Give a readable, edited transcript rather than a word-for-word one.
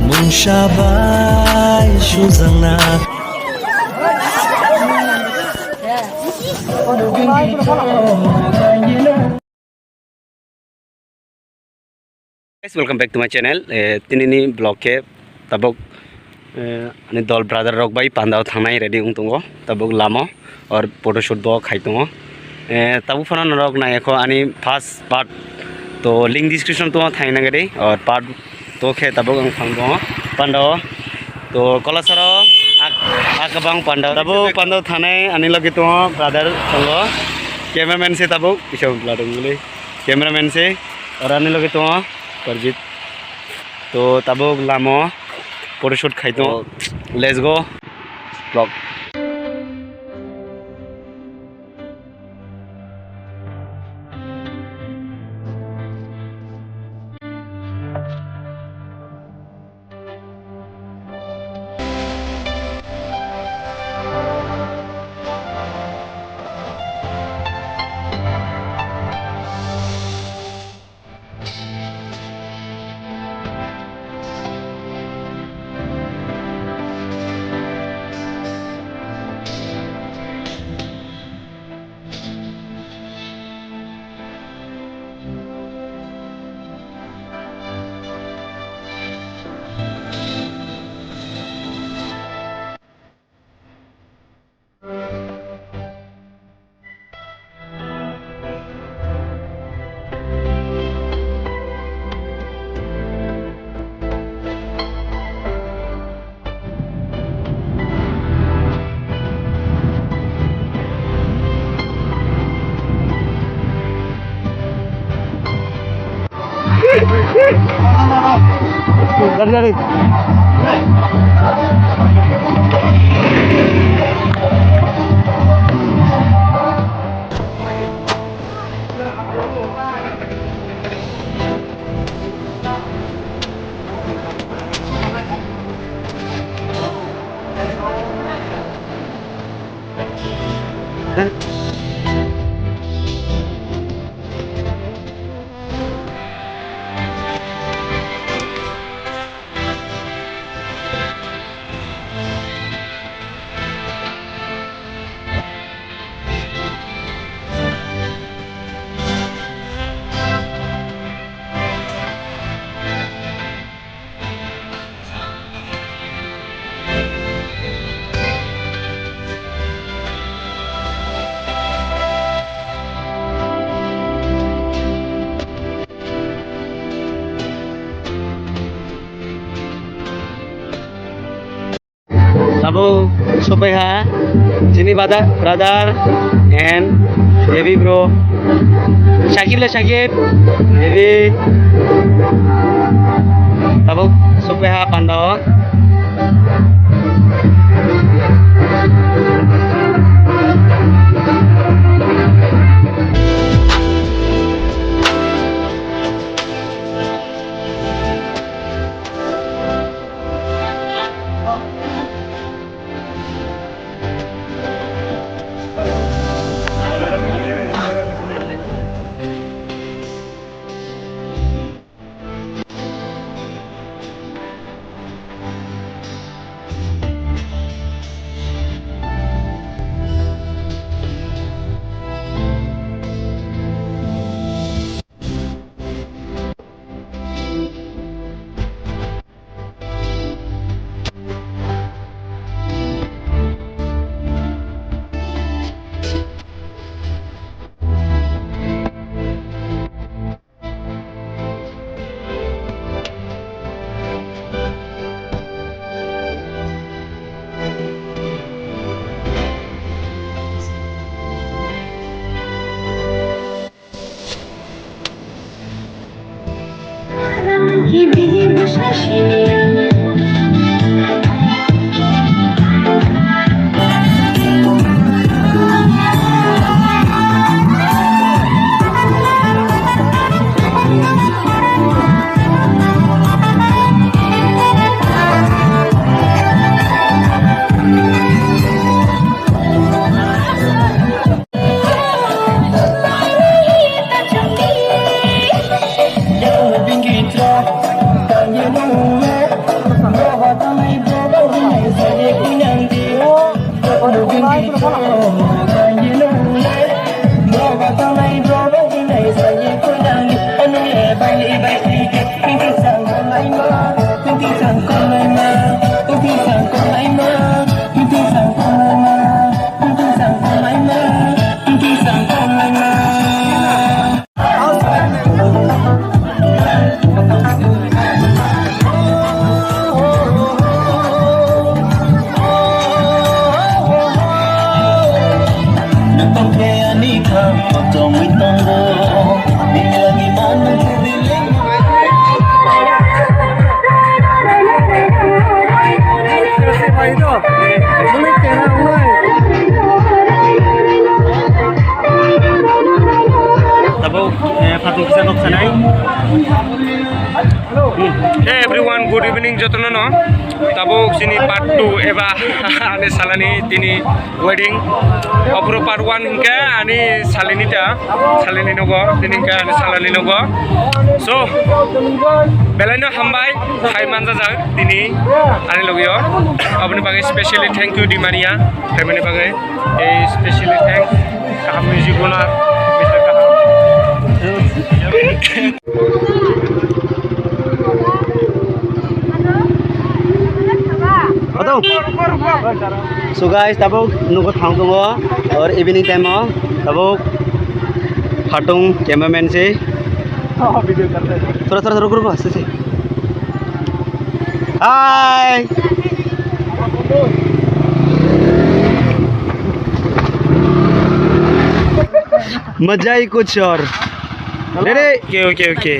Mungshabai Shuzana Guys, welcome back to my channel. Tinini blog ke tabok ani dol brother rok bai pandao thangnai ready ungtungo tabok lamo or photo shoot bo khaitungo tabu phone rok na ekho ani first part to link description to thaina gade or part to khe tabok ang phangbo pandao to kolasaro akabang pandao tabok pandao thanai ani logi to brother songo cameraman se tabok bisau ladung gule cameraman se और आने लगे तो परजित तो तब लामो फोटोशूट खाई तो let's go blog Dari Abu Sopeha, sini brother and baby bro. Shakib, baby. Abu Sopeha Pandao. Hey everyone, good evening jotono no. Tabuk sini part 2 eba ane salani tini wedding. Opro part 1 hingga ani salini nogo tini hingga ani salani nogo. So belano hambai hai manja jang tini ani logio. Apni bagai specially thank you Dimania. Family bagai specially thank kaham music owner Mr. Kaham. So guys, tabuk nuko thang dungo और evening time में tabuk हाटुंग कैमरामैन से थोड़ा रुक हंसते से हाय मजा ही कुछ और ओके